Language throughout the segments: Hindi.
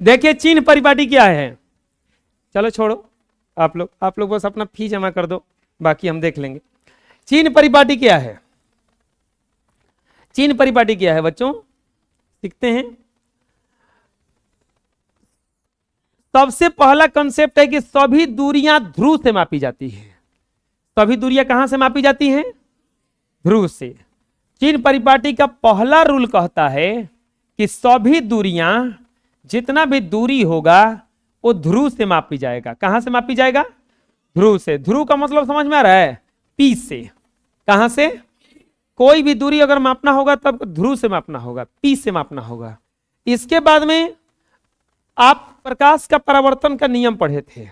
देखिए चिन्ह परिपाटी क्या है, चलो छोड़ो, आप लोग बस अपना फी जमा कर दो, बाकी हम देख लेंगे। चिन्ह परिपाटी क्या है, चिन्ह परिपाटी क्या है बच्चों, सीखते हैं। सबसे पहला कंसेप्ट है कि सभी दूरियां ध्रुव से मापी जाती है। सभी दूरियां कहां से मापी जाती हैं, ध्रुव से। चिन्ह परिपाटी का पहला रूल कहता है कि सभी दूरियां, जितना भी दूरी होगा वो ध्रुव से मापी जाएगा। कहां से मापी जाएगा, ध्रुव से। ध्रुव का मतलब समझ में आ रहा है, पी से। कहां से, कोई भी दूरी अगर मापना होगा तब ध्रुव से मापना होगा, पी से मापना होगा। इसके बाद में आप प्रकाश का परावर्तन का नियम पढ़े थे,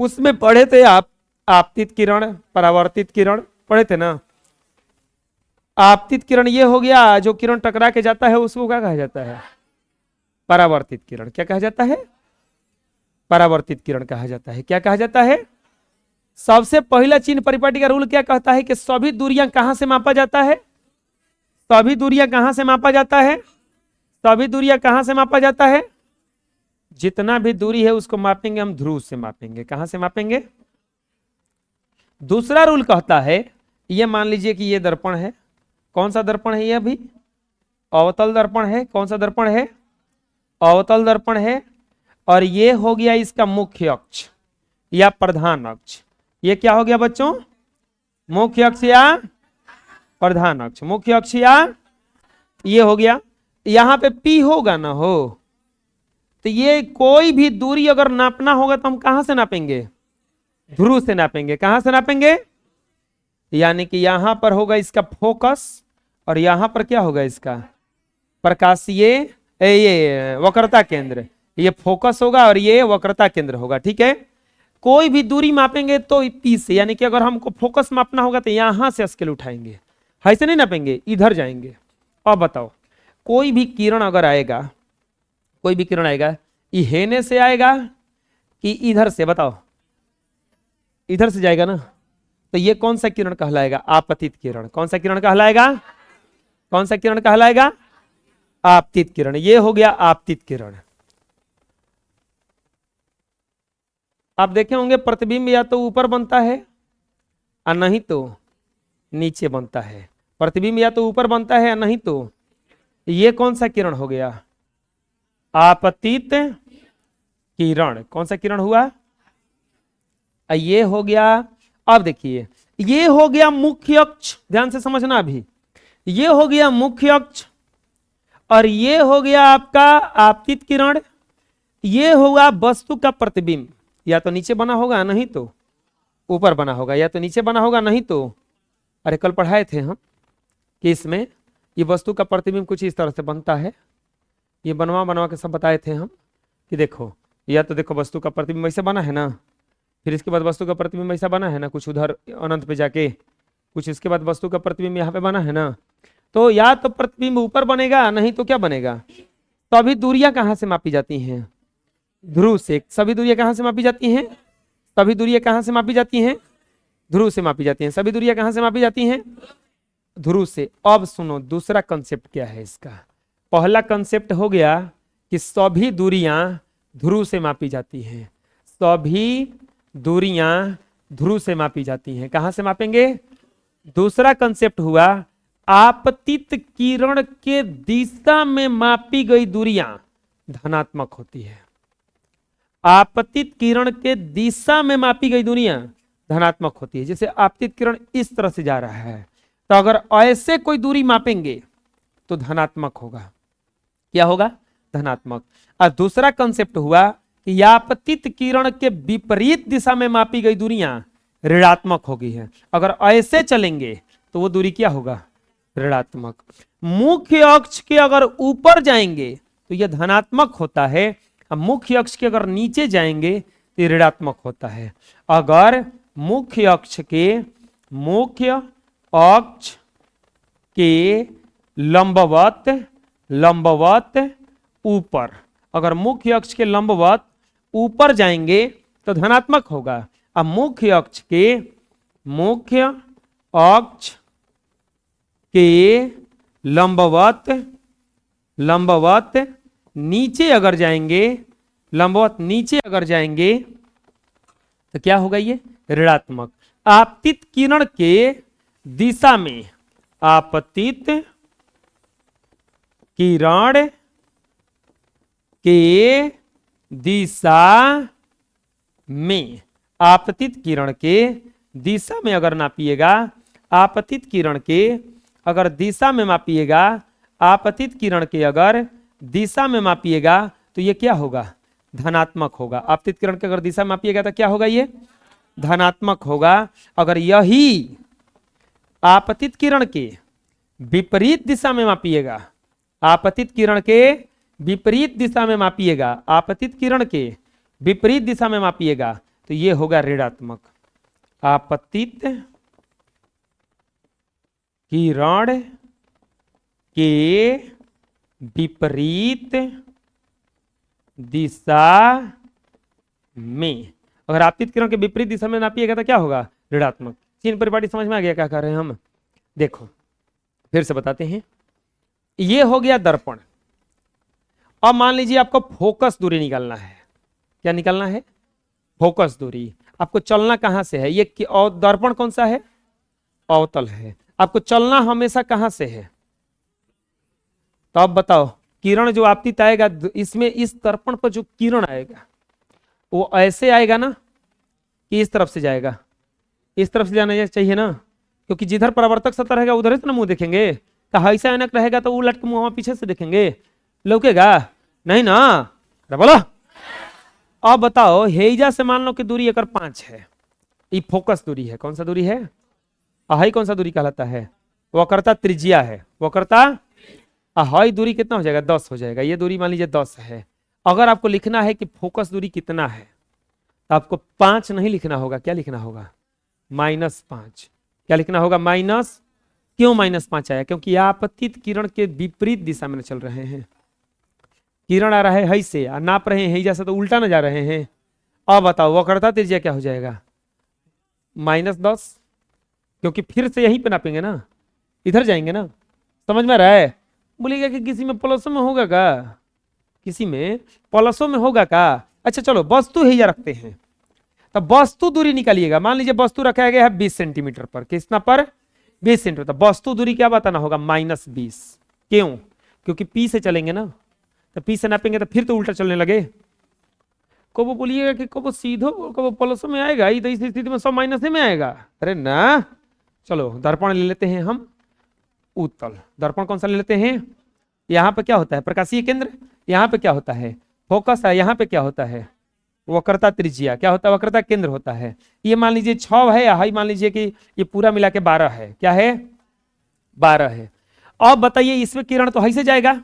उसमें पढ़े थे आप आपतित किरण, परावर्तित किरण पढ़े थे ना। आपतित किरण ये हो गया, जो किरण टकरा के जाता है उसको क्या कहा जाता है, परावर्तित किरण। क्या कहा जाता है, परावर्तित किरण कहा जाता है। क्या कहा जाता है, सबसे पहला चिन्ह परिपाटी का रूल क्या कहता है कि सभी दूरियां कहां से मापा जाता है, सभी दूरियां कहां से मापा जाता है, सभी दूरियां कहां से मापा जाता है, जितना भी दूरी है उसको मापेंगे हम ध्रुव से मापेंगे। कहां से मापेंगे, दूसरा रूल कहता है, ये मान लीजिए कि ये दर्पण है, कौन सा दर्पण है ये, अभी अवतल दर्पण है। कौन सा दर्पण है, अवतल दर्पण है। और ये हो गया इसका मुख्य अक्ष या प्रधान अक्ष। ये क्या हो गया बच्चों, मुख्य अक्ष या प्रधान अक्ष, मुख्य अक्ष या ये हो गया। यहां पे P होगा ना हो, तो ये कोई भी दूरी अगर नापना होगा तो हम कहां से नापेंगे, ध्रुव से नापेंगे। कहां से नापेंगे, यानी कि यहां पर होगा इसका फोकस और यहां पर क्या होगा इसका प्रकाशीय, ये वक्रता केंद्र, ये फोकस होगा और ये वक्रता केंद्र होगा। ठीक है, कोई भी दूरी मापेंगे तो पी से, यानी कि अगर हमको फोकस मापना होगा तो यहां से स्केल उठाएंगे, ऐसे नहीं नापेंगे, इधर जाएंगे। अब बताओ, कोई भी किरण अगर आएगा, कोई भी किरण आएगा, ये हेने से आएगा कि इधर से, बताओ, इधर से जाएगा ना, तो ये कौन सा किरण कहलाएगा, आपतित किरण। कौन सा किरण कहलाएगा, कौन सा किरण कहलाएगा, आपतित किरण। ये हो गया आपतित किरण। आप देखे होंगे प्रतिबिंब या तो ऊपर बनता है और नहीं तो नीचे बनता है। प्रतिबिंब या तो ऊपर बनता है या नहीं तो, ये कौन सा किरण हो गया, आपतित किरण। कौन सा किरण हुआ, ये हो गया। अब देखिए, ये हो गया मुख्य अक्ष, ध्यान से समझना अभी, ये हो गया मुख्य अक्ष और ये हो गया आपका आपतित किरण। ये होगा वस्तु का प्रतिबिंब, या तो नीचे बना होगा नहीं तो ऊपर बना होगा, या तो नीचे बना होगा नहीं तो, अरे कल पढ़ाए थे हम कि इसमें ये वस्तु का प्रतिबिंब कुछ इस तरह से बनता है। ये बनवा बनवा के सब बताए थे हम कि देखो, या तो देखो वस्तु का प्रतिबिंब ऐसे बना है ना, फिर इसके बाद वस्तु का प्रतिबिंब ऐसा बना है ना, कुछ उधर अनंत पे जाके, कुछ इसके बाद वस्तु का प्रतिबिंब यहाँ पे बना है ना। तो या तो प्रतिबिंब ऊपर बनेगा नहीं तो क्या बनेगा। तो अभी दूरियां कहाँ से मापी जाती हैं, ध्रुव से। सभी दूरियां कहाँ से मापी जाती हैं, सभी दूरियां कहाँ से मापी जाती हैं, ध्रुव से मापी जाती हैं। सभी दूरियां कहाँ से मापी जाती हैं, ध्रुव से। अब सुनो दूसरा कंसेप्ट क्या है इसका। पहला कंसेप्ट हो गया कि सभी दूरियां ध्रुव से मापी जाती हैं, सभी दूरियां ध्रुव से मापी जाती हैं। कहां से मापेंगे, दूसरा कंसेप्ट हुआ आपतित किरण के दिशा में मापी गई दूरियां धनात्मक होती है। आपतित किरण के दिशा में मापी गई दूरियां धनात्मक होती है। जैसे आपतित किरण इस तरह से जा रहा है, तो अगर ऐसे कोई दूरी मापेंगे तो धनात्मक होगा। क्या होगा, धनात्मक। और दूसरा कंसेप्ट हुआ कि आपतित किरण के विपरीत दिशा में मापी गई दूरियां ऋणात्मक होगी है। अगर ऐसे चलेंगे तो वो दूरी क्या होगा, ऋणात्मक। मुख्य अक्ष के अगर ऊपर जाएंगे तो यह धनात्मक होता है, और मुख्य अक्ष के अगर नीचे जाएंगे तो ऋणात्मक होता है। अगर मुख्य अक्ष के लंबवत ऊपर, अगर मुख्य अक्ष के लंबवत ऊपर जाएंगे तो धनात्मक होगा। अब मुख्य अक्ष के लंबवत नीचे अगर जाएंगे लंबवत नीचे अगर जाएंगे तो क्या होगा, ये ऋणात्मक। आपतित किरण के दिशा में, आपतित किरण के दिशा में, आपतित किरण के दिशा में अगर नापिएगा, आपतित किरण के अगर दिशा में मापिएगा, आपतित किरण के अगर दिशा में मापिएगा तो ये क्या होगा, धनात्मक होगा। आपतित किरण के अगर दिशा में मापिएगा तो क्या होगा, ये धनात्मक होगा। अगर यही आपतित किरण के विपरीत दिशा में मापिएगा, आपतित किरण के विपरीत दिशा में मापिएगा, आपतित किरण के विपरीत दिशा में मापिएगा तो ये होगा ऋणात्मक। आपतित किरण के विपरीत दिशा में, अगर आपतित किरण के विपरीत दिशा में नापिएगा तो क्या होगा, ऋणात्मक। चिन्ह परिपाटी समझ में आ गया क्या कर रहे हैं हम? देखो फिर से बताते हैं। ये हो गया दर्पण। अब मान लीजिए आपको फोकस दूरी निकालना है। क्या निकालना है? फोकस दूरी। आपको चलना कहां से है? ये और दर्पण कौन सा है? अवतल है। आपको चलना हमेशा कहां से है? तो अब बताओ, किरण जो आपतित आएगा इसमें, इस दर्पण पर जो किरण आएगा वो ऐसे आएगा ना कि इस तरफ से जाएगा? इस तरफ से जाना चाहिए ना, क्योंकि जिधर परावर्तक सतह रहेगा उधर से ना मुंह देखेंगे। तो ऐसा ऐनक रहेगा तो उलट के मुंह पीछे से देखेंगे, लौकेगा नहीं ना? अरे बोलो। अब बताओ, हेजा से मान लो कि दूरी अगर 5 है, ये फोकस दूरी है। कौन सा दूरी है? हाई कौन सा दूरी कहलाता है? वक्रता त्रिज्या है। वक्रता हाई दूरी कितना हो जाएगा? 10 हो जाएगा। ये दूरी मान लीजिए 10 है। अगर आपको लिखना है कि फोकस दूरी कितना है तो आपको 5 नहीं लिखना होगा। क्या लिखना होगा? -5। क्या लिखना होगा? माइनस। क्यों -5 आया? क्योंकि आपतित किरण के विपरीत दिशा में चल रहे हैं। किरण आ रहा है हई से और नाप रहे हैं जैसे, तो उल्टा न जा रहे हैं। अब बताओ वक्रता त्रिज्या क्या हो जाएगा? -10, क्योंकि फिर से यहीं पे नापेंगे ना, इधर जाएंगे ना। समझ में आ रहा है? बोलिएगा कि किसी में प्लसों में होगा का? किसी में प्लसों में होगा का? अच्छा चलो वस्तु हेजा रखते हैं, तब वस्तु दूरी निकालिएगा। मान लीजिए वस्तु रखा गया है 20 सेंटीमीटर पर। कितना पर? 20 सेंटीमीटर। तो वस्तु दूरी क्या बताना होगा? -20। क्यों? क्योंकि पी से चलेंगे ना, तो पी से नापेंगे तो फिर तो उल्टा चलने लगे। को वो बोलिएगा कि को वो सीधो को वो प्लसों में आएगा, तो इस स्थिति में सब माइनस में आएगा। अरे ना, चलो दर्पण ले लेते हैं हम उत्तल। दर्पण कौन सा ले लेते हैं? यहाँ पे क्या होता है? प्रकाशीय केंद्र। यहाँ पे क्या होता है? फोकस है। यहाँ पे क्या होता है? वक्रता त्रिज्या। क्या होता है? वक्रता केंद्र होता है। ये मान लीजिए 6 है, हाई मान लीजिए कि ये पूरा मिला के 12 है। क्या है? 12 है। अब बताइए इसमें किरण तो ऐसे जाएगा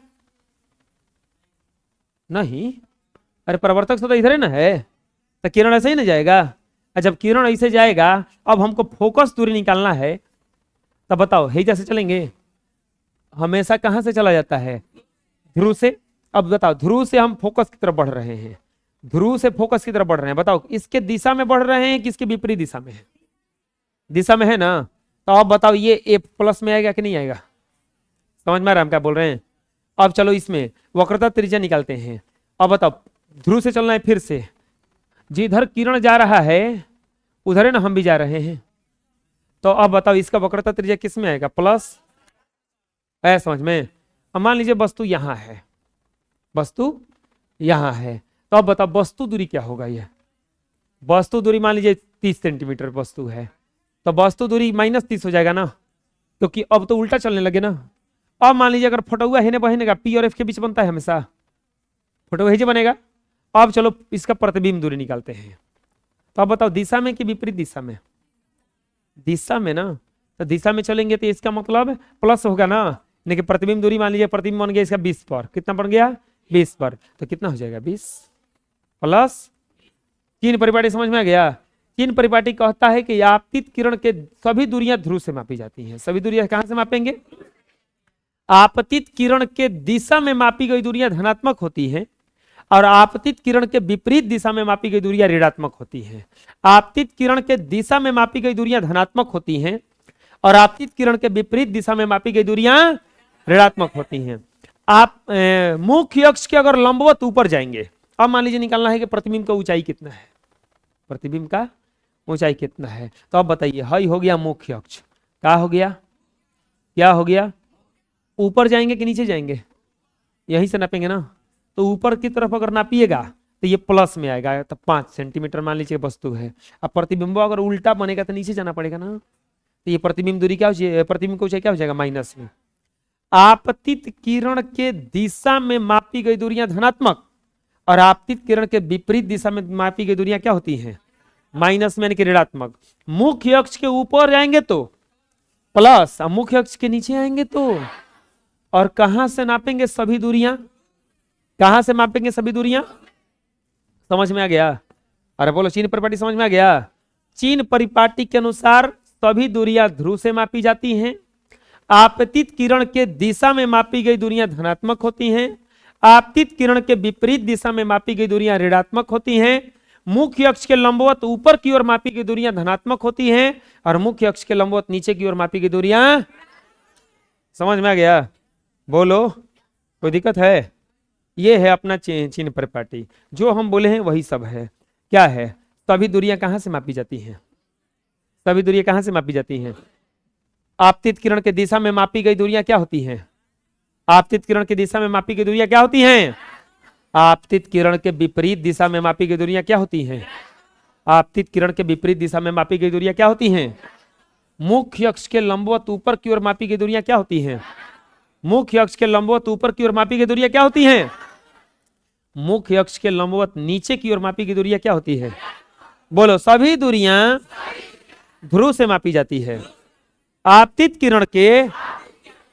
नहीं? अरे परावर्तक तो इधर है ना है, तो किरण ऐसे ही ना जाएगा। जब किरण ऐसे जाएगा, अब हमको फोकस दूरी निकालना है, तब बताओ हे जैसे चलेंगे। हमेशा कहां से चला जाता है? ध्रुव से। अब बताओ ध्रुव से हम फोकस की तरफ बढ़ रहे हैं, ध्रुव से फोकस की तरफ बढ़ रहे हैं। बताओ इसके दिशा में बढ़ रहे हैं कि इसके विपरीत दिशा में है? दिशा में है ना। तो अब बताओ ये ए प्लस में आएगा कि नहीं आएगा? समझ में आ रहा है हम क्या बोल रहे हैं? अब चलो इसमें वक्रता त्रिज्या निकालते हैं। अब बताओ ध्रुव से चलना है, फिर से जिधर किरण जा रहा है उधर है ना हम भी जा रहे हैं। तो अब बताओ इसका वक्रता त्रिज्या किस में आएगा? प्लस। है समझ में? अब मान लीजिए वस्तु यहां है, वस्तु यहां है, तो अब बताओ वस्तु दूरी क्या होगा? ये वस्तु दूरी मान लीजिए 30 सेंटीमीटर वस्तु है, तो वस्तु दूरी -30 हो जाएगा ना, क्योंकि अब तो उल्टा चलने लगे ना। अब मान लीजिए अगर फटुआ हेने बहेनेगा, पी और एफ के बीच बनता है हमेशा, फटुआ हेजे बनेगा। अब चलो इसका प्रतिबिंब दूरी निकालते हैं। तो अब बताओ दिशा में कि विपरीत दिशा में? दिशा में ना, तो दिशा में चलेंगे तो इसका मतलब प्लस होगा ना। यानी कि प्रतिबिंब दूरी मान लीजिए प्रतिबिंब बन गया इसका 20 पर। कितना बन गया? 20 पर। तो कितना हो जाएगा? 20 प्लस। चिन्ह परिपाटी समझ में आ गया? चिन्ह परिपाटी कहता है कि आपतित किरण के सभी दूरियां ध्रुव से मापी जाती हैं। सभी दूरियां कहां से मापेंगे? आपतित किरण के दिशा में मापी गई दूरियां धनात्मक होती हैं और आपतित किरण के विपरीत दिशा में मापी गई दूरियां ऋणात्मक होती हैं। आपतित किरण के दिशा में मापी गई दूरियां धनात्मक होती हैं और आपतित किरण के विपरीत दिशा में मापी गई दूरियां ऋणात्मक होती हैं। आप मुख्य अक्ष के अगर लंबवत ऊपर जाएंगे, अब मान लीजिए निकालना है कि प्रतिबिंब का ऊंचाई कितना है, प्रतिबिंब का ऊंचाई कितना है। तो अब बताइए, हाई हो गया मुख्य अक्ष, क्या हो गया, क्या हो गया, ऊपर जाएंगे कि नीचे जाएंगे, यहीं से नापेंगे ना। तो ऊपर की तरफ अगर नापिएगा तो ये प्लस में आएगा, तो 5 सेंटीमीटर मान लीजिए वस्तु है। अब प्रतिबिंब अगर उल्टा बनेगा तो नीचे जाना पड़ेगा ना, तो ये प्रतिबिंब दूरी क्या हो, प्रतिबिंब का ऊंचाई क्या हो जाएगा, माइनस में। आपतित किरण के दिशा में मापी गई दूरियां धनात्मक और आपतित किरण के विपरीत दिशा में मापी गई दूरियां क्या होती हैं, माइनस में, यानी कि ऋणात्मक। मुख्य अक्ष के ऊपर जाएंगे तो प्लस, और मुख्य अक्ष के नीचे आएंगे तो, और कहां से नापेंगे सभी दूरियां, कहां से मापेंगे सभी दूरियां, समझ में आ गया। अरे बोलो, चीन परिपाटी समझ में आ गया। चीन परिपाटी के अनुसार सभी दूरियां ध्रुव से मापी जाती हैं। आपतित किरण के दिशा में मापी गई दूरियां धनात्मक होती हैं, आपतित किरण के विपरीत दिशा में मापी गई दूरियां ऋणात्मक होती हैं। मुख्य अक्ष के लंबवत ऊपर की ओर मापी गई दूरियां धनात्मक होती हैं, और मुख्य अक्ष के लंबवत नीचे की ओर मापी गई दूरियां, समझ में आ गया। बोलो, कोई दिक्कत है। ये है अपना चिन्ह परिपाटी, जो हम बोले हैं वही सब है। क्या है, सभी दूरियां कहां से मापी जाती हैं, सभी दूरियां कहां से मापी जाती हैं, आपतित किरण के दिशा में मापी गई दूरियां क्या होती हैं, आपतित किरण की दिशा में मापी गई दूरियां क्या होती हैं, आपतित किरण के विपरीत दिशा में मापी गई दूरियां क्या होती हैं, आपतित किरण के विपरीत दिशा में मापी गई दूरियां क्या होती हैं। मुख्य अक्ष के लंबवत ऊपर की ओर मापी गई दूरियां क्या होती हैं, मुख्य अक्ष के लंबवत ऊपर की ओर मापी गई दूरियां क्या होती हैं, मुख्य अक्ष के लंबवत नीचे की ओर मापी गई दूरियां क्या होती है। बोलो, सभी दूरियां ध्रुव से मापी जाती है। आपतित किरण के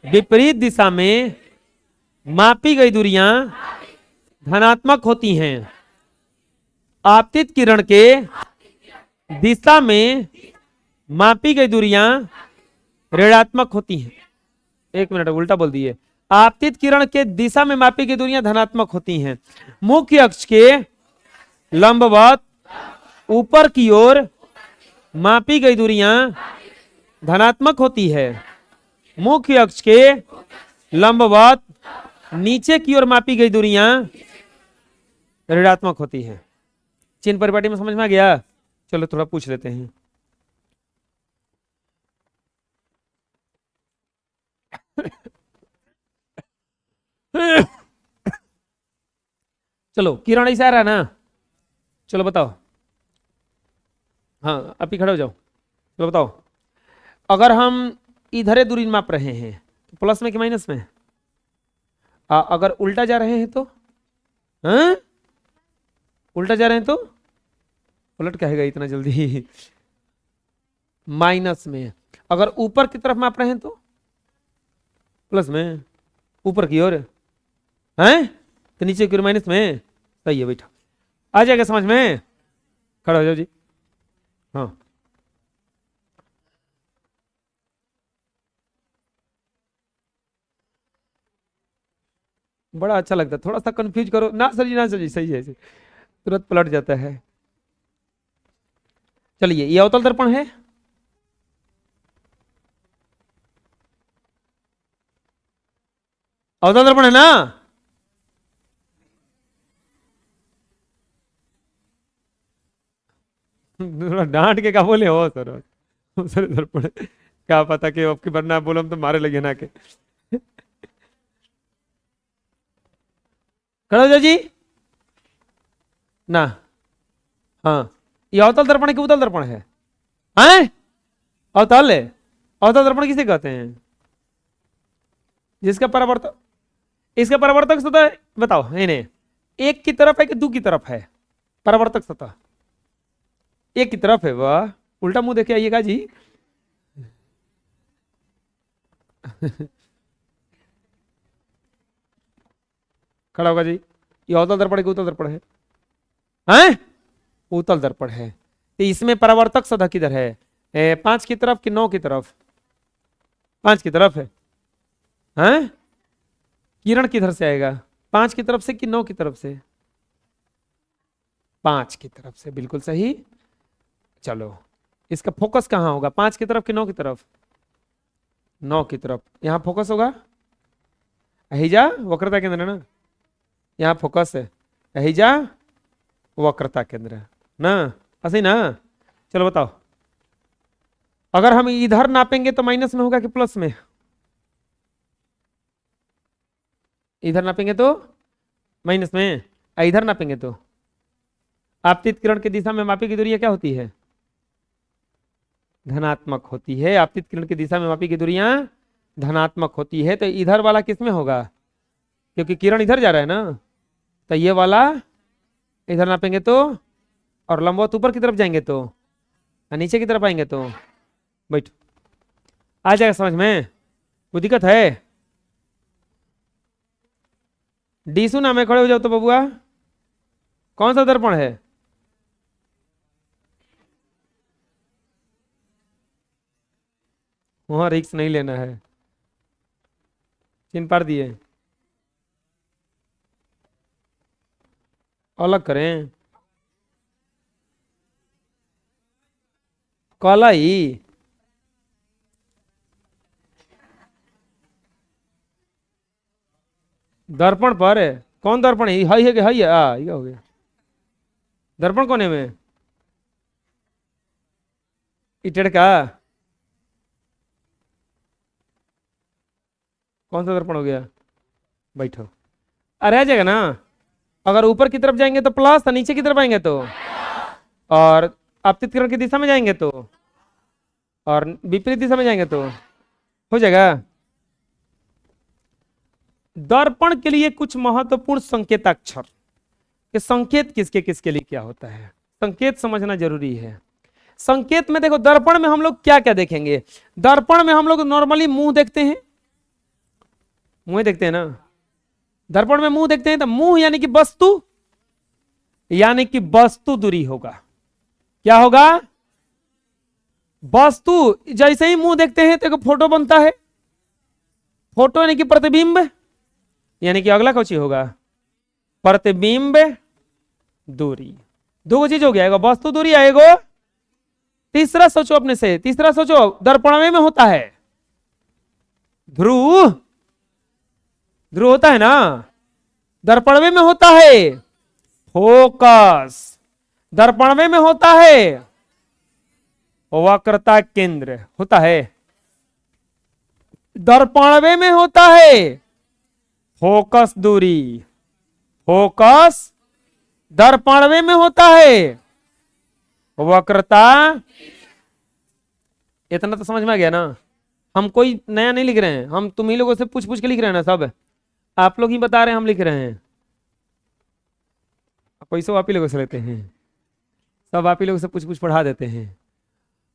विपरीत दिशा में मापी गई दूरियां धनात्मक होती हैं, आपतित किरण के दिशा में मापी गई दूरियां ऋणात्मक होती हैं। एक मिनट, उल्टा बोल दिए। आपतित किरण के दिशा में मापी गई दूरियां धनात्मक होती हैं, मुख्य अक्ष के लंबवत ऊपर की ओर मापी गई दूरियां धनात्मक होती है, मुख्य अक्ष के लंबवत नीचे की ओर मापी गई दूरियां ऋणात्मक होती है। चिन्ह परिपाटी में समझ में आ गया। चलो थोड़ा पूछ लेते हैं। चलो, किरण ऐसा आ रहा है ना, चलो बताओ, हाँ आप ही खड़े हो जाओ, चलो बताओ, अगर हम इधर दूरी माप रहे हैं तो प्लस में कि माइनस में, अगर उल्टा जा रहे हैं तो, हाँ उल्टा जा रहे हैं तो उलट कहेगा इतना जल्दी, माइनस में। अगर ऊपर की तरफ माप रहे हैं तो प्लस में, ऊपर की ओर हैं तो नीचे की ओर माइनस में। सही है बेटा, आ जाएगा समझ में। खड़ा हो जाओ जी। हाँ बड़ा अच्छा लगता है, थोड़ा सा कंफ्यूज करो ना सर जी, ना सर जी, सही है, तुरंत पलट जाता है। चलिए, ये अवतल दर्पण है, अवतल दर्पण है ना। डांट के क्या बोले हो सर, सर दर्पण क्या पता कि आपकी वरना बोलो हम तो मारे लगे ना के। खड़े हो जाओ जी ना। हाँ, ये अवतल दर्पण है कि उत्तल दर्पण है, हैं अवतल है। अवतल दर्पण किसे कहते हैं, जिसका परावर्तक, इसका परावर्तक सतह बताओ इन्हें, एक की तरफ है कि दो की तरफ है परावर्तक सतह, एक की तरफ है। वाह, उल्टा मुंह देखे आइएगा जी। खड़ा होगा जी। ये अवतल दर्पण है कि उत्तल दर्पण है, हैं उत्तल दर्पण है। तो इसमें परावर्तक सतह किधर है, 5 की तरफ कि 9 की तरफ, 5 की तरफ है। हैं किरण किधर से आएगा, 5 की तरफ से कि 9 की तरफ से, 5 की तरफ से, बिल्कुल सही। चलो, इसका फोकस कहां होगा, 5 की तरफ कि 9 की तरफ, 9 की तरफ। यहां फोकस होगा, हिजा वक्रता केंद्र है ना, यहां फोकस है। यही जा वक्रता केंद्र ना, ऐसे ना। चलो बताओ, अगर हम इधर नापेंगे तो माइनस में होगा कि प्लस में? इधर नापेंगे तो माइनस में, इधर नापेंगे तो? आपतित किरण की दिशा में मापी की दूरियां क्या होती है? धनात्मक होती है। आपतित किरण की दिशा में मापी की दूरियां धनात्मक होती है। तो इधर वाला किस में होगा? क्योंकि किरण इधर जा रहा है ना, तो ये वाला इधर नापेंगे तो, और लंबवत ऊपर की तरफ जाएंगे तो, और नीचे की तरफ आएंगे तो। बैठो, आ जाएगा समझ में? कोई दिक्कत है? डीसू नाम में खड़े हो जाओ तो बबुआ। कौन सा दर्पण है? वहां रिक्स नहीं लेना है, चिन्ह पार दिए, अलग करें। कलाई दर्पण पर है। कौन दर्पण है? हाई है कि हाई है? ये हो गया दर्पण कोने में, इटेड का। कौन सा दर्पण हो गया? बैठो, अरे आ जाएगा ना। अगर ऊपर की तरफ जाएंगे तो प्लस, और नीचे की तरफ आएंगे तो, और आपतित किरण की दिशा में जाएंगे तो, और विपरीत दिशा में जाएंगे तो हो जाएगा। दर्पण के लिए कुछ महत्वपूर्ण संकेताक्षर, कि संकेत किसके किसके लिए क्या होता है, संकेत समझना जरूरी है। संकेत में देखो, दर्पण में हम लोग क्या क्या देखेंगे? दर्पण में हम लोग नॉर्मली मुंह देखते हैं, मुंह देखते हैं ना। दर्पण में मुंह देखते हैं, तो मुंह यानी कि वस्तु, यानी कि वस्तु दूरी होगा। क्या होगा? वस्तु। जैसे ही मुंह देखते हैं तो एक फोटो बनता है, फोटो यानी कि प्रतिबिंब, यानी कि अगला कौन सी होगा? प्रतिबिंब दूरी। दो चीज हो गया, एगो वस्तु दूरी, आएगो तीसरा सोचो अपने से, तीसरा सोचो, दर्पण में होता है ध्रुव। ध्रुव होता है ना, दर्पण में होता है फोकस, दर्पण में होता है वक्रता केंद्र, होता है दर्पण में होता है फोकस दूरी, फोकस दर्पण में होता है वक्रता। इतना तो समझ में आ गया ना। हम कोई नया नहीं लिख रहे हैं, हम तुम ही लोगों से पूछ पूछ के लिख रहे हैं ना, सब आप लोग ही बता रहे हैं, हम लिख रहे हैं। पैसों आप ही लोगों से लेते हैं, सब आप ही लोगों से पूछ पूछ पढ़ा देते हैं।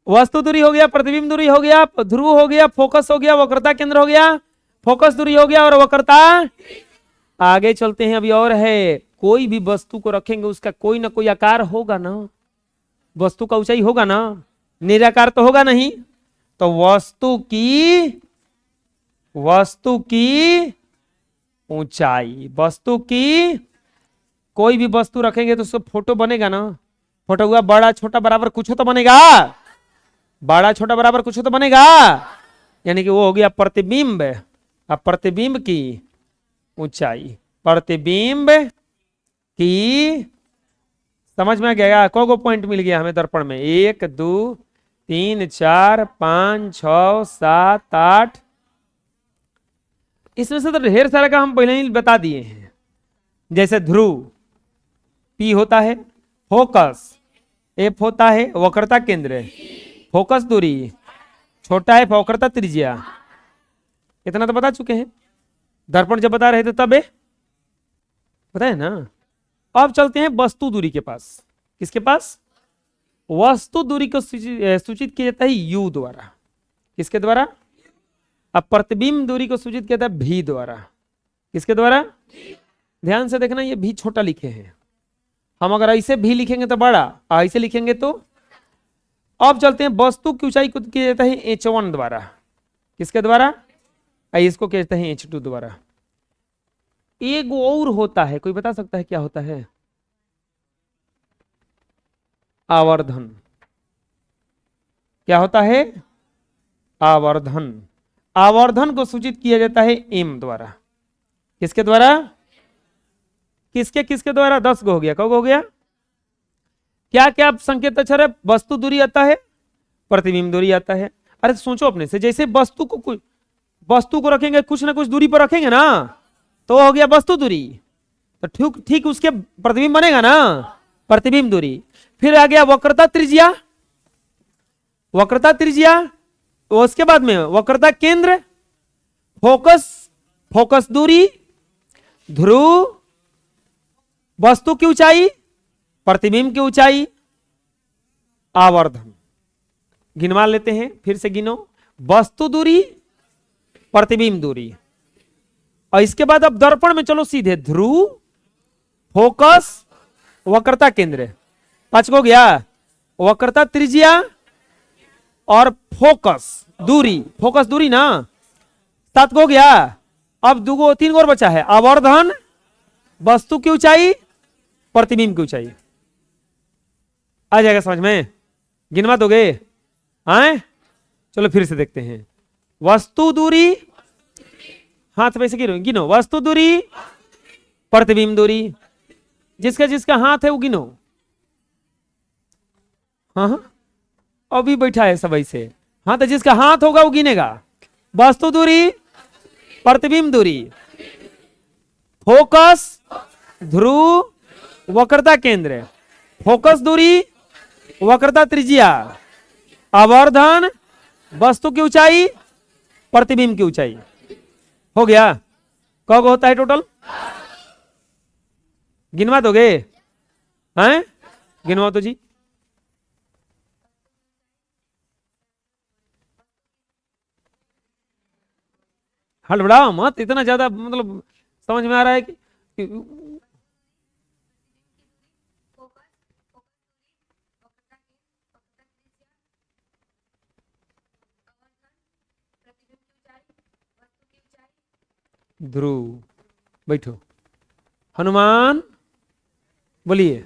वस्तु दूरी हो गया, प्रतिबिंब दूरी हो गया, ध्रुव हो गया, फोकस हो गया, वक्रता केंद्र हो गया, फोकस दूरी हो गया, और वक्रता। आगे चलते हैं, अभी और है। कोई भी वस्तु को रखेंगे उसका कोई ना कोई आकार होगा ना, वस्तु का ऊंचाई होगा ना, निराकार तो होगा नहीं। तो वस्तु की ऊंचाई, वस्तु की कोई भी वस्तु रखेंगे तो उसका फोटो बनेगा ना। फोटो हुआ बड़ा छोटा बराबर कुछ तो बनेगा, बड़ा छोटा बराबर कुछ तो बनेगा, यानी कि वो हो गया प्रतिबिंब। अब प्रतिबिंब की ऊंचाई, प्रतिबिंब की, समझ में आ गया? को पॉइंट मिल गया हमें दर्पण में? 1 2 3 4 5 6 7 8। इसमें से तो ढेर सारा का हम पहले ही बता दिए हैं। जैसे ध्रुव P होता है, फोकस F होता है, वक्रता केंद्र, फोकस दूरी छोटा है, वक्रता त्रिज्या। इतना तो बता चुके हैं। दर्पण जब बता रहे थे तब पता है ना। अब चलते हैं वस्तु दूरी के पास। किसके पास? वस्तु दूरी को सूचित किया जाता है U द्वारा। किसके द्वारा? अब प्रतिबिंब दूरी को सूचित किया जाता है V द्वारा। किसके द्वारा? ध्यान से देखना, ये भी छोटा लिखे हैं। हम अगर ऐसे भी लिखेंगे तो बड़ा, ऐसे लिखेंगे तो। अब चलते हैं, वस्तु की ऊंचाई को किया जाता है H1 द्वारा। किसके द्वारा? इसको कहते हैं H2 द्वारा। एक और होता है, कोई बता सकता है क्या होता है? आवर्धन। क्या होता है? आवर्धन। आवर्धन को सूचित किया जाता है M द्वारा। किसके द्वारा? किसके किसके द्वारा? 10 को हो गया। कब हो गया? क्या क्या संकेत अक्षर है? वस्तु दूरी आता है, प्रतिबिंब दूरी आता है। अरे सोचो अपने से, जैसे वस्तु को रखेंगे कुछ ना कुछ दूरी पर रखेंगे ना, तो हो गया वस्तु दूरी। तो ठीक ठीक उसके प्रतिबिंब बनेगा ना, प्रतिबिंब दूरी। फिर आ गया वक्रता त्रिज्या, वक्रता त्रिज्या। उसके बाद में वक्रता केंद्र, फोकस दूरी, ध्रुव, वस्तु की ऊंचाई, प्रतिबिंब की ऊंचाई, आवर्धन। गिनवा लेते हैं, फिर से गिनो। वस्तु दूरी, प्रतिबिंब दूरी, और इसके बाद अब दर्पण में चलो सीधे। ध्रुव, फोकस, वक्रता केंद्र। 5 को गया। वक्रता त्रिज्या और फोकस दूरी ना। 7 को गया। अब 3 और बचा है। आवर्धन, वस्तु की ऊंचाई, प्रतिबिंब की ऊंचाई। आ जाएगा समझ में? गिनवा दोगे? आए? चलो फिर से देखते हैं। वस्तु दूरी, हाथ वैसे गिनो। वस्तु दूरी, प्रतिबिंब दूरी। जिसका जिसका हाथ है वो गिनो। हाँ, अभी बैठा है सब ऐसे। हाँ, तो जिसका हाथ होगा वो गिनेगा। वस्तु दूरी, प्रतिबिंब दूरी, फोकस, ध्रुव, वक्रता केंद्र, फोकस दूरी, वक्रता त्रिज्या, आवर्धन, वस्तु की ऊंचाई, प्रतिबिंब की ऊंचाई। हो गया? कब होता है टोटल? गिनवा दोगे? हैं? गिनवा तो जी। हड़बड़ाओ मत इतना ज्यादा, मतलब समझ में आ रहा है कि ध्रुव। बैठो। हनुमान बोलिए।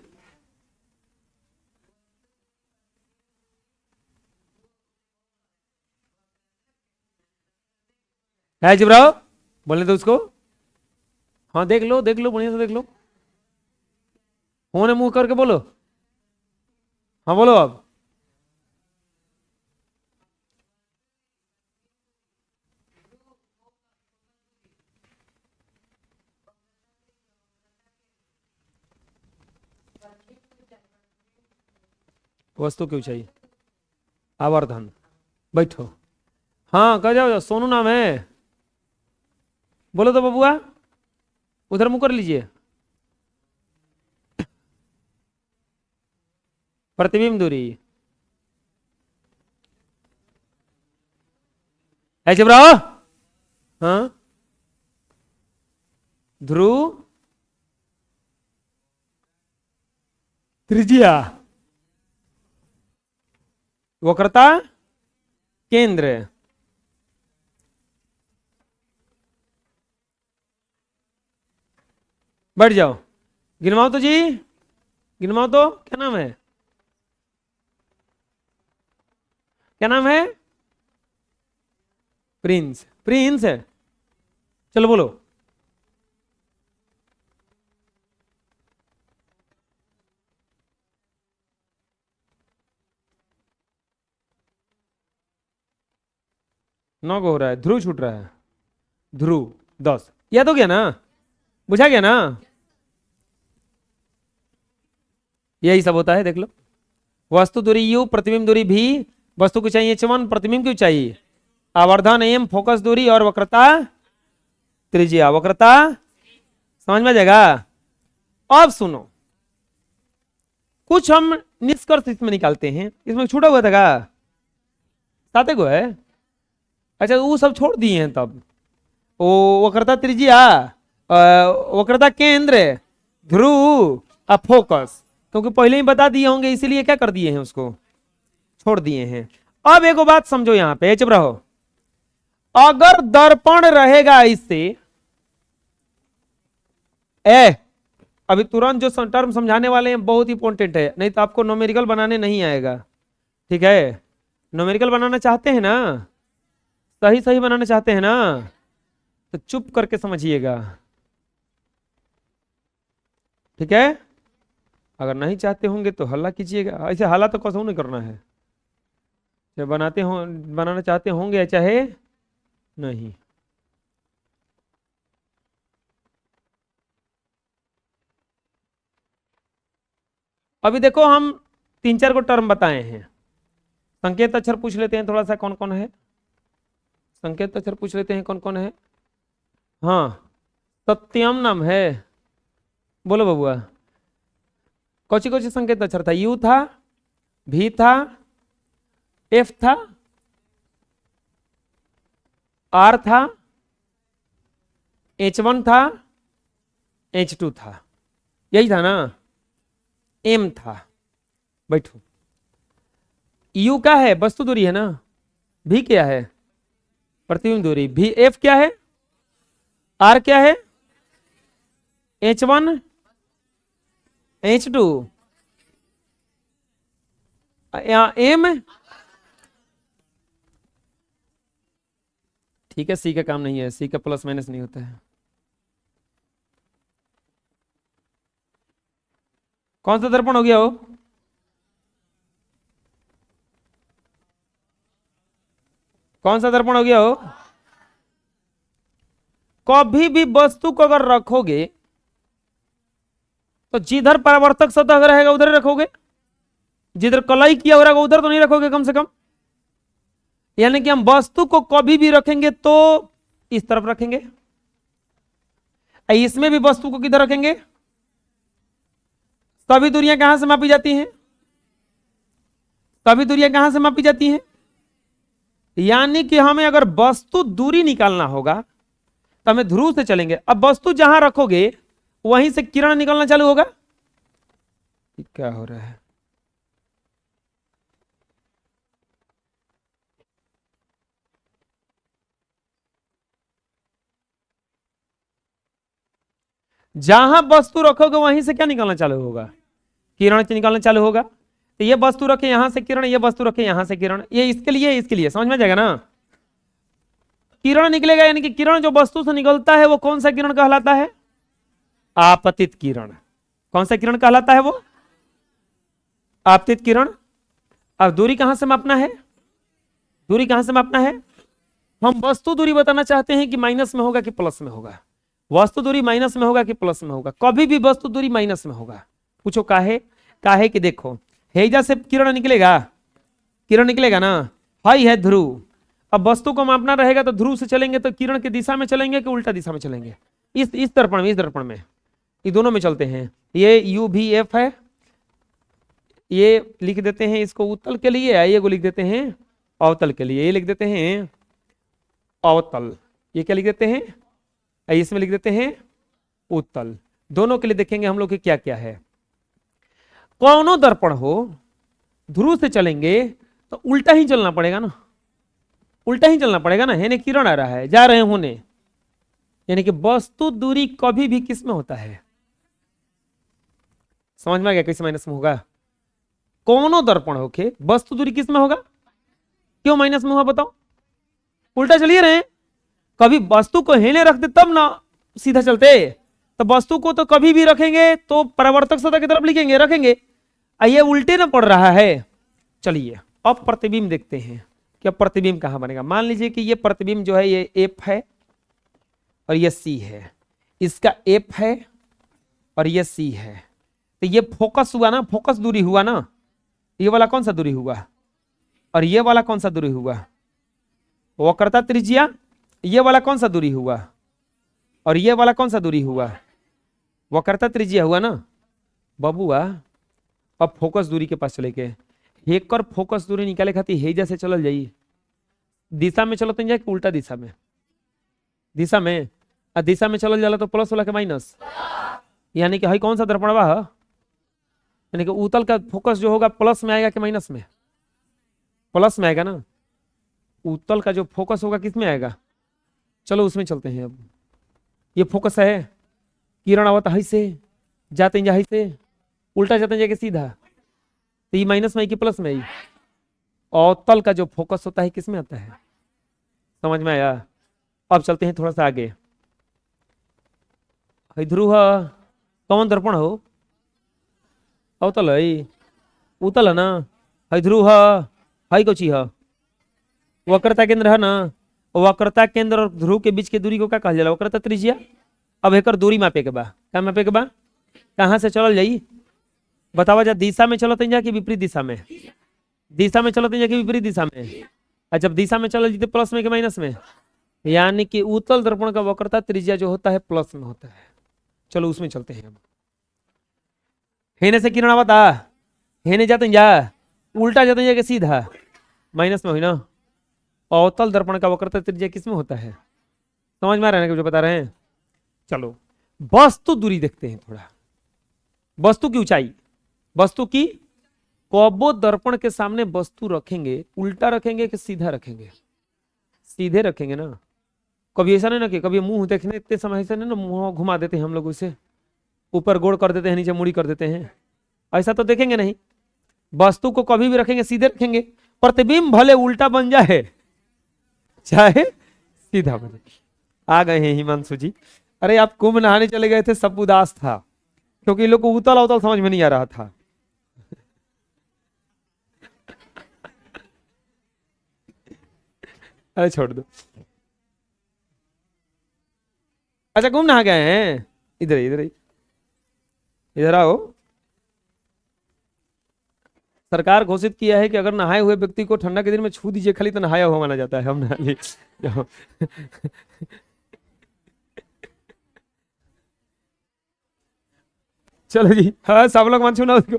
है जिब्राओ, बोलने दो उसको। हाँ, देख लो बढ़िया से देख लो। होने मुंह करके बोलो। हाँ बोलो अब। वस्तु की ऊंचाई, आवर्धन। बैठो। हाँ, कह जाओ। सोनू नाम है, बोलो तो बबुआ। उधर मुंह कर लीजिए। प्रतिबिंब दूरी है जिब्राओ। हाँ, ध्रुव, त्रिज्या, वक्रता केंद्र, बैठ जाओ। गिनवाओ तो जी, गिनवाओ तो। क्या नाम है? क्या नाम है? प्रिंस। प्रिंस है। चलो बोलो। नौ को हो रहा है। ध्रुव छूट रहा है। ध्रुव 10। याद हो गया ना? बुझा गया ना? यही सब होता है, देख लो। वस्तु दूरी u, प्रतिबिंब दूरी v, वस्तु की चाहिए h1, प्रतिबिंब की चाहिए, आवर्धन m, फोकस दूरी और वक्रता त्रिज्या। वक्रता समझ में आ जाएगा? अब सुनो, कुछ हम निष्कर्ष इसमें निकालते हैं। इसमें छूटा हुआ था क्या? 7 को है। अच्छा, वो सब छोड़ दिए हैं तब। वो वक्रता त्रिज्या, वक्रता केंद्र, ध्रुव और फोकस, क्योंकि पहले ही बता दिए होंगे, इसीलिए क्या कर दिए हैं, उसको छोड़ दिए हैं। अब एक बात समझो, यहां पे चुप रहो। अगर दर्पण रहेगा इससे, अभी तुरंत जो टर्म समझाने वाले हैं बहुत इंपॉर्टेंट है, नहीं तो आपको न्यूमेरिकल बनाने नहीं आएगा। ठीक है? न्यूमेरिकल बनाना चाहते हैं ना, सही सही बनाना चाहते हैं ना, तो चुप करके समझिएगा। ठीक है। अगर नहीं चाहते होंगे तो हल्ला कीजिएगा, ऐसे हल्ला तो कसम नहीं करना है, चाहे बनाते हो बनाना चाहते होंगे या चाहे नहीं। अभी देखो हम 3-4 को टर्म बताए हैं। संकेत अक्षर पूछ लेते हैं थोड़ा सा, कौन कौन है, संकेत अक्षर पूछ लेते हैं कौन कौन है। हाँ, सत्यम नाम है, बोलो बबुआ। कौची कौची संकेत अक्षर था? यू था, भी था, एफ था, आर था, H1 था, H2 था, यही था ना। एम था। बैठो। यू क्या है? वस्तु दूरी है ना। भी क्या है? प्रतिबिंब दूरी। भी एफ क्या है? आर क्या है? H1, H2, M. ठीक है, सी का काम नहीं है, सी का प्लस माइनस नहीं होता है। कौन सा दर्पण हो गया हो? कौन सा दर्पण हो गया हो? कभी भी वस्तु को अगर रखोगे तो जिधर परावर्तक सतह रहेगा उधर ही रखोगे, जिधर कलाई किया हो रहेगा उधर तो नहीं रखोगे कम से कम। यानी कि हम वस्तु को कभी भी रखेंगे तो इस तरफ रखेंगे, इसमें भी वस्तु को किधर रखेंगे? सभी दूरियां कहां से मापी जाती हैं? सभी दूरियां कहां से मापी जाती हैं? यानी कि हमें अगर वस्तु दूरी निकालना होगा तो हमें ध्रुव से चलेंगे। अब वस्तु जहां रखोगे वहीं से किरण निकलना चालू होगा। क्या हो रहा है? जहां वस्तु रखोगे वहीं से क्या निकलना चालू होगा? किरण निकलना चालू होगा। तो ये वस्तु रखे यहां से किरण, ये वस्तु रखे यहां से किरण, ये इसके लिए समझ में जाएगा ना। किरण निकलेगा, यानी कि किरण जो वस्तु से निकलता है वो कौन सा किरण कहलाता है? आपतित किरण। कौन सा किरण कहलाता है वो? आपतित किरण। अब दूरी कहां से मापना है? दूरी कहां से मापना है? हम वस्तु दूरी बताना चाहते हैं कि माइनस में होगा कि प्लस में होगा। वस्तु दूरी माइनस में होगा कि प्लस में होगा? कभी भी वस्तु दूरी माइनस में होगा। पूछो काहे? काहे कि देखो हेजा से किरण निकलेगा, किरण निकलेगा ना, हाई है ध्रुव। अब वस्तु को मापना रहेगा तो ध्रुव से चलेंगे तो किरण की दिशा में चलेंगे कि उल्टा दिशा में चलेंगे? इस दर्पण में, इस दर्पण में, ये दोनों में चलते हैं। ये यू भी एफ है, ये लिख देते हैं इसको उत्तल के लिए, ये को लिख देते हैं अवतल के लिए, ये लिख देते हैं अवतल, ये क्या लिख देते हैं? इसमें लिख देते हैं उत्तल। दोनों के लिए देखेंगे हम लोग कि क्या क्या है। कौनो दर्पण हो, ध्रुव से चलेंगे तो उल्टा ही चलना पड़ेगा ना, उल्टा ही चलना पड़ेगा ना। यानी किरण आ रहा है, जा रहे होने, यानी कि वस्तु दूरी कभी भी किस में होता है? समझ में आ गया कैसे माइनस में होगा? कौनो दर्पण होके वस्तु दूरी किस में होगा? क्यों माइनस में हुआ बताओ? उल्टा चलिए रहे। कभी वस्तु को हेले रखते तब ना सीधा चलते, तो वस्तु को तो कभी भी रखेंगे तो परावर्तक सतह की तरफ लिखेंगे, रखेंगे। ये उल्टे ना पड़ रहा है। चलिए अब प्रतिबिंब देखते हैं कि अब प्रतिबिंब कहां बनेगा। मान लीजिए कि ये प्रतिबिंब जो है ये एफ है और ये सी है, इसका एफ है और ये सी है, तो ये फोकस हुआ ना, फोकस दूरी हुआ ना। ये वाला कौन सा दूरी हुआ और ये वाला कौन सा दूरी हुआ? वक्रता त्रिज्या। ये वाला कौन सा दूरी हुआ और ये वाला कौन सा दूरी हुआ? वक्रता त्रिज्या हुआ ना बबुआ। अब फोकस दूरी के पास चले गए। हेकर फोकस दूरी निकाले खाती हेजा से चल जाइए, दिशा में चलो तो जाए उल्टा दिशा में, दिशा में, दिशा में चल जाला तो प्लस वाला के माइनस। यानी कि हई कौन सा दर्पण बा? यानी कि उत्तल का फोकस जो होगा प्लस में आएगा कि माइनस में? प्लस में आएगा ना। उत्तल का जो फोकस होगा किस में आएगा? चलो उसमें चलते हैं। अब ये फोकस है, किरण आवत हई से, जाते जा हई से, उल्टा जाते जाके सीधा, तो ये माइनस में आई कि प्लस में आई? अवतल का जो फोकस होता है किस में आता है? समझ में आया? अब चलते हैं थोड़ा सा आगे। ध्रुव कौन दर्पण हो? अवतल है, उतल है ना, है ध्रुव है कोची है, वक्रता केंद्र है ना। वक्रता केंद्र और ध्रुव के बीच के दूरी को क्या कहा जाला? वक्रता त्रिज्या। अब एक दूरी मापे के बा, क्या मापे के बा? कहाँ से चलल जाई बतावा जा? दिशा में चलत जा कि विपरीत दिशा में? दिशा में चलत जा कि विपरीत दिशा में? और जब दिशा में चल जीते प्लस में कि माइनस में? यानी कि उत्तल दर्पण का वक्रता त्रिज्या जो होता है प्लस में होता है। चलो उसमें चलते हैं। अब हेने से किरण आवता, हेने जाते जा, उल्टा जाते जा कि सीधा? माइनस में हुई ना। अवतल दर्पण का वक्रता त्रिज्या किसमें होता है? समझ में आ रहा है ना जो बता रहे हैं? चलो वस्तु दूरी देखते हैं थोड़ा। वस्तु की ऊंचाई, वस्तु की कबो दर्पण के सामने वस्तु रखेंगे, उल्टा रखेंगे कि सीधा रखेंगे? सीधे रखेंगे ना। कभी ऐसा नहीं ना कि कभी मुंह देखने इतने समय से नहीं ना मुंह घुमा देते हैं हम लोग, उसे ऊपर गोड़ कर देते हैं, नीचे मुड़ी कर देते हैं, ऐसा तो देखेंगे नहीं। वस्तु को कभी भी रखेंगे सीधे रखेंगे। प्रतिबिंब भले उल्टा बन जाए चाहे सीधा बने। आ गए हैं हिमांशु जी। अरे आप कुंभ नहाने चले गए थे, सब उदास था क्योंकि इन लोग को उतल अवतल समझ में नहीं आ रहा था। अरे छोड़ दो। अच्छा कुंभ नहा गए हैं? इधर इधर इधर आओ। सरकार घोषित किया है कि अगर नहाए हुए व्यक्ति को ठंडा के दिन में छू दीजिए खाली तो नहाया हुआ माना जाता है। हम नहा लिए जाओ। चलो जी, हाँ सब लोग मान छू ना उसको।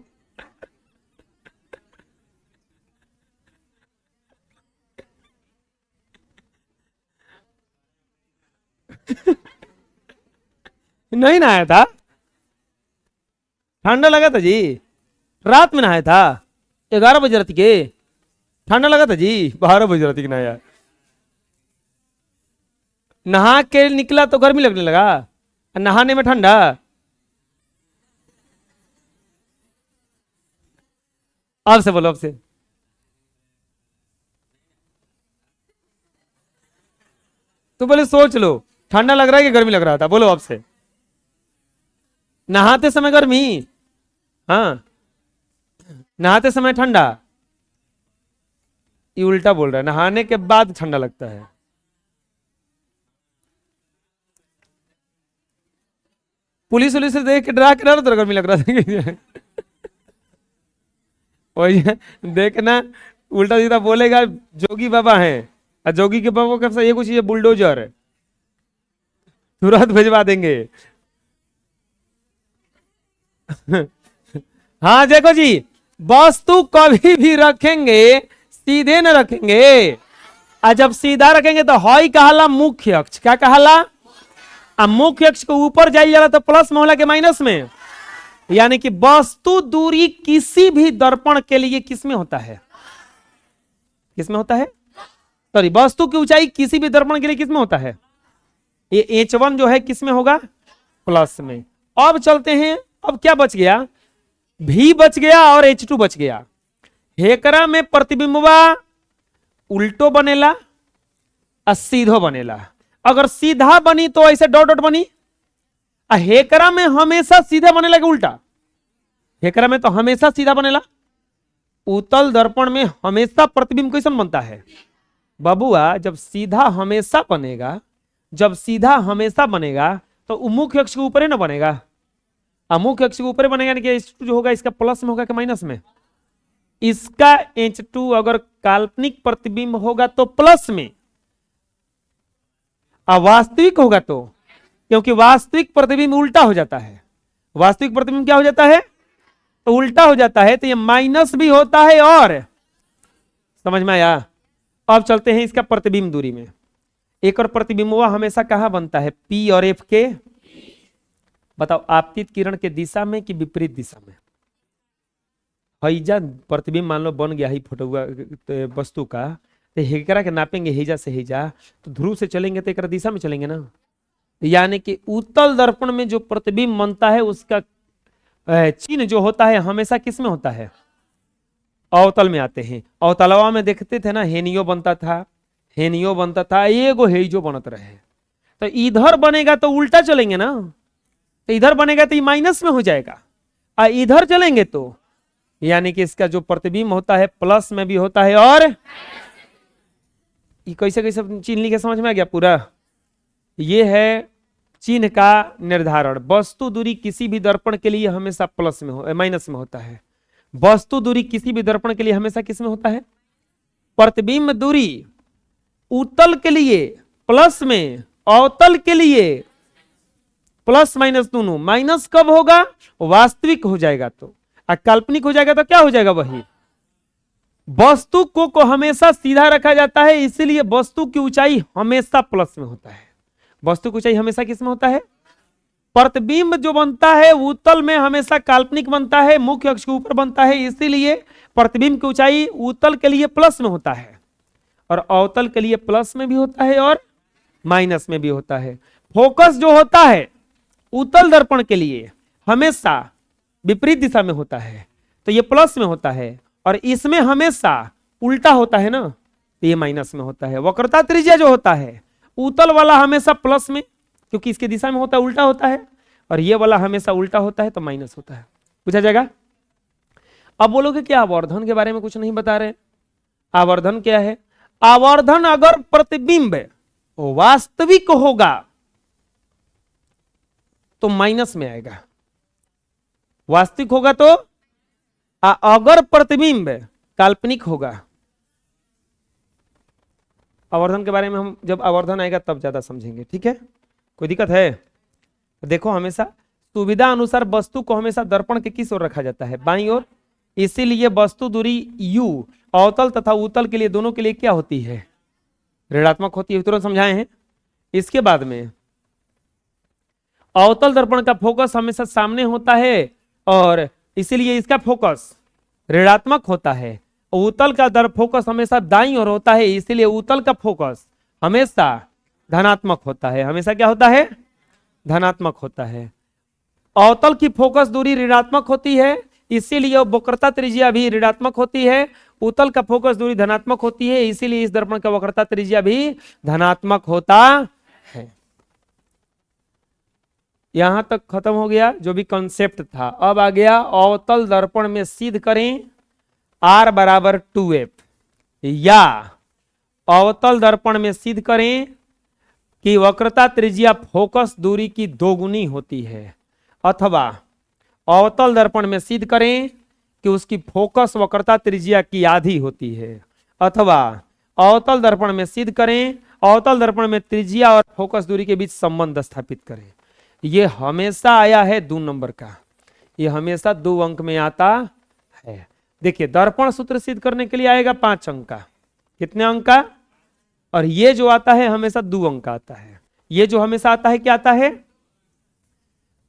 नहीं नहाया था, ठंडा लगा था जी। रात में नहाया था 11 बजे रात के, ठंडा लगा था जी 12 बजे रात के नहाया। नहा के निकला तो गर्मी लगने लगा, नहाने में ठंडा। अब से बोलो, अब से। तो बोले सोच लो, ठंडा लग रहा है कि गर्मी लग रहा था? बोलो अब से। नहाते समय गर्मी, हाँ नहाते समय ठंडा। ये उल्टा बोल रहा है, नहाने के बाद ठंडा लगता है। पुलिस उलिस से देख के डरा के डर तो गर्मी लग रहा था। वही देखना, उल्टा सीधा बोलेगा जोगी बाबा हैं, और जोगी के बाबा का ये कुछ ये बुलडोजर है, तुरंत भिजवा देंगे। हाँ देखो जी, वस्तु कभी भी रखेंगे सीधे न रखेंगे, और जब सीधा रखेंगे तो हई कहला मुख्य अक्ष। क्या कहला? मुख्य अक्ष को ऊपर जाइए जाला तो प्लस में होला के माइनस में? यानी कि वस्तु दूरी किसी भी दर्पण के लिए किसमें होता है? किसमें होता है? सॉरी, वस्तु की ऊंचाई किसी भी दर्पण के लिए किसमें होता है? ये H1 जो है किसमें होगा? प्लस में। अब चलते हैं, अब क्या बच गया? V बच गया और H2 बच गया। हेकरा में प्रतिबिंबवा उल्टो बनेला और सीधो बनेला। अगर सीधा बनी तो ऐसे डॉट डॉट बनी, हेकरा में हमेशा सीधा बनेला कि उल्टा? हेकरा में तो हमेशा सीधा बनेला। उत्तल दर्पण में हमेशा प्रतिबिंब कैसन बनता है बाबुआ? जब सीधा हमेशा बनेगा, जब सीधा हमेशा बनेगा तो मुख्य अक्ष के ऊपर ही ना बनेगा। मुख्य अक्ष के ऊपर बनेगा, यानी कि H2 जो होगा इसका प्लस में होगा कि माइनस में? इसका H2 अगर काल्पनिक प्रतिबिंब होगा तो प्लस में, वास्तविक होगा तो, क्योंकि वास्तविक प्रतिबिंब उल्टा हो जाता है। वास्तविक प्रतिबिंब क्या हो जाता है? तो उल्टा हो जाता है, तो ये माइनस भी होता है। और समझ में आया? अब चलते हैं इसका प्रतिबिंब दूरी में। एक और प्रतिबिंब हुआ हमेशा कहां बनता है? P और F के, बताओ, आपतित किरण के दिशा में कि विपरीत दिशा में? हैजा प्रतिबिंब मान लो बन गया ही फोटो वस्तु का, तो हेकरा के नापेंगे हैजा से हैजा, तो ध्रुव से चलेंगे तो एक दिशा में चलेंगे ना। यानी कि उत्तल दर्पण में जो प्रतिबिंब बनता है उसका चिन्ह जो होता है हमेशा किस में होता है? अवतल में आते हैं। अवतलवा में देखते थे ना, हेनियो बनता था, हेनियो बनता था, एगो हेजो बनत रहे। तो इधर बनेगा तो उल्टा चलेंगे ना, तो इधर बनेगा तो ये माइनस में हो जाएगा। इधर चलेंगे तो यानी कि इसका जो प्रतिबिंब होता है प्लस में भी होता है और ये कैसे कैसे चिन्ह लिखे समझ में आ गया पूरा। ये है चिन्ह का निर्धारण। वस्तु दूरी किसी भी दर्पण के लिए हमेशा प्लस में हो माइनस में होता है। वस्तु दूरी किसी भी दर्पण के लिए हमेशा किस में होता है? प्रतिबिंब दूरी उत्तल के लिए प्लस में, अवतल के लिए प्लस माइनस दोनों। माइनस कब होगा? वास्तविक हो जाएगा तो, और काल्पनिक हो जाएगा तो क्या हो जाएगा? वही। वस्तु को हमेशा सीधा रखा जाता है, इसीलिए वस्तु की ऊंचाई हमेशा प्लस में होता है। वस्तु की ऊंचाई हमेशा किस में होता है? प्रतिबिंब जो बनता है उत्तल में हमेशा काल्पनिक बनता है, मुख्य अक्ष के ऊपर बनता है, इसीलिए प्रतिबिंब की ऊंचाई उत्तल के लिए प्लस में होता है और अवतल के लिए प्लस में भी होता है और माइनस में भी होता है। फोकस जो होता है उत्तल दर्पण के लिए हमेशा विपरीत दिशा में होता है, तो ये प्लस में होता है, और इसमें हमेशा उल्टा होता है ना, तो ये माइनस में होता है। वक्रता त्रिज्या जो होता है उत्तल वाला हमेशा प्लस में, क्योंकि इसके दिशा में होता है, उल्टा होता है, और ये वाला हमेशा उल्टा होता है तो माइनस होता है। पूछा जाएगा। अब बोलोगे कि आवर्धन के बारे में कुछ नहीं बता रहे। आवर्धन क्या है? आवर्धन अगर प्रतिबिंब वास्तविक होगा तो माइनस में आएगा, वास्तविक होगा तो, अगर प्रतिबिंब काल्पनिक होगा। आवर्धन के बारे में हम जब आवर्धन आएगा तब ज्यादा समझेंगे, ठीक है? कोई दिक्कत है? देखो, हमेशा सुविधा अनुसार वस्तु को हमेशा दर्पण के किस ओर रखा जाता है? बाईं ओर। इसीलिए वस्तु दूरी u अवतल तथा उत्तल के लिए दोनों के लिए क्या होती है? ऋणात्मक होती है। तुरंत समझाए हैं। इसके बाद में अवतल दर्पण का फोकस हमेशा सामने होता है और इसीलिए इसका फोकस ऋणात्मक होता है। उत्तल का फोकस हमेशा दाईं ओर होता है, इसीलिए उत्तल का फोकस हमेशा धनात्मक होता है। हमेशा क्या होता है? धनात्मक होता है। अवतल की फोकस दूरी ऋणात्मक होती है, इसीलिए वक्रता त्रिज्या भी ऋणात्मक होती है। उत्तल का फोकस दूरी धनात्मक होती है, इसीलिए इस दर्पण का वक्रता त्रिज्या भी धनात्मक होता है। यहां तक खत्म हो गया जो भी कॉन्सेप्ट था। अब आ गया अवतल दर्पण में सिद्ध करें R बराबर 2f, या अवतल दर्पण में सिद्ध करें कि वक्रता त्रिज्या फोकस दूरी की दोगुनी होती है, अथवा अवतल दर्पण में सिद्ध करें कि उसकी फोकस वक्रता त्रिज्या की आधी होती है, अथवा अवतल दर्पण में सिद्ध करें, अवतल दर्पण में त्रिज्या और फोकस दूरी के बीच संबंध स्थापित करें। ये हमेशा आया है 2 नंबर का, ये हमेशा 2 अंक में आता है। देखिए, दर्पण सूत्र सिद्ध करने के लिए आएगा 5 अंक का। कितने अंक का? और ये जो आता है हमेशा 2 अंक का आता है। ये जो हमेशा आता है क्या आता है?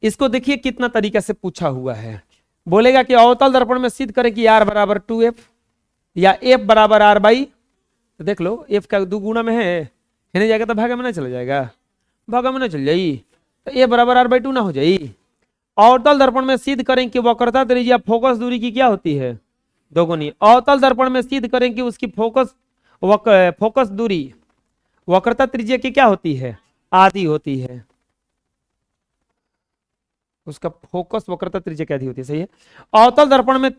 इसको देखिए कितना तरीका से पूछा हुआ है। बोलेगा कि अवतल दर्पण में सिद्ध करें कि R बराबर 2f या f बराबर R बाई, तो देख लो f का 2 गुना में है, हिने जाएगा तो भागा में ना चला जाएगा, भागा में ना चल जाई, तो a बराबर R बाई 2 ना हो जाई। अवतल दर्पण में सिद्ध करें कि वक्रता त्रिज्या फोकस दूरी की क्या होती है? दोगुनी। अवतल दर्पण में सिद्ध करें कि उसकी फोकस दूरी वक्रता त्रिज्या की क्या होती है? आधी होती है। उसका फोकस वक्रता त्रिज्या क्या आधी होती है? सही है। अवतल दर्पण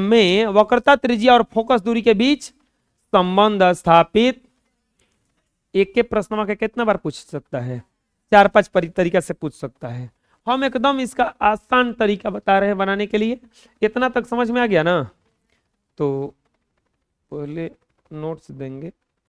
में वक्रता त्रिज्या और फोकस दूरी के बीच संबंध स्थापित। एक के प्रश्न में कितना बार पूछ सकता है? 4-5 तरीका से पूछ सकता है। हम एकदम इसका आसान तरीका बता रहे हैं बनाने के लिए। इतना तक समझ में आ गया ना? तो पहले नोट्स देंगे।